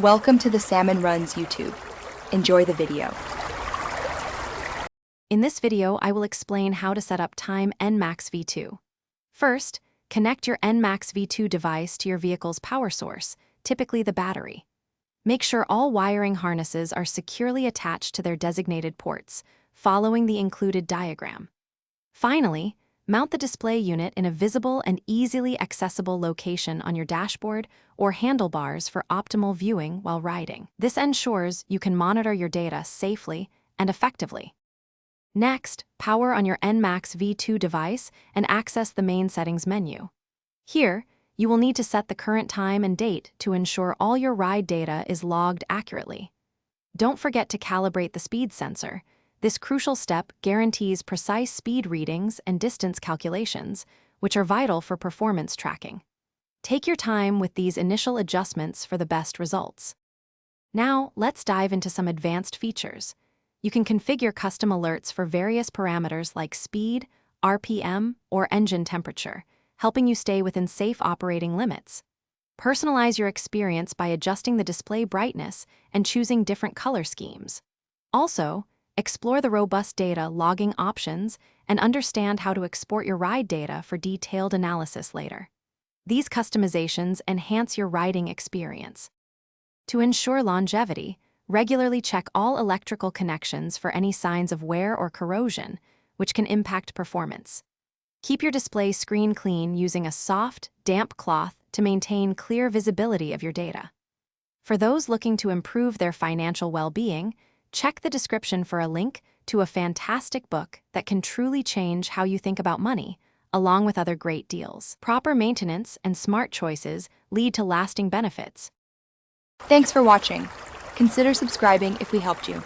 Welcome to the Salmon Runs YouTube. Enjoy the video. In this video, I will explain how to set up Time Nmax V2. First, connect your Nmax V2 device to your vehicle's power source, typically the battery. Make sure all wiring harnesses are securely attached to their designated ports, following the included diagram. Finally, mount the display unit in a visible and easily accessible location on your dashboard or handlebars for optimal viewing while riding. This ensures you can monitor your data safely and effectively. Next, power on your Nmax V2 device and access the main settings menu. Here, you will need to set the current time and date to ensure all your ride data is logged accurately. Don't forget to calibrate the speed sensor. This crucial step guarantees precise speed readings and distance calculations, which are vital for performance tracking. Take your time with these initial adjustments for the best results. Now, let's dive into some advanced features. You can configure custom alerts for various parameters like speed, RPM, or engine temperature, helping you stay within safe operating limits. Personalize your experience by adjusting the display brightness and choosing different color schemes. Also, explore the robust data logging options and understand how to export your ride data for detailed analysis later. These customizations enhance your riding experience. To ensure longevity, regularly check all electrical connections for any signs of wear or corrosion, which can impact performance. Keep your display screen clean using a soft, damp cloth to maintain clear visibility of your data. For those looking to improve their financial well-being, check the description for a link to a fantastic book that can truly change how you think about money, along with other great deals. Proper maintenance and smart choices lead to lasting benefits. Thanks for watching. Consider subscribing if we helped you.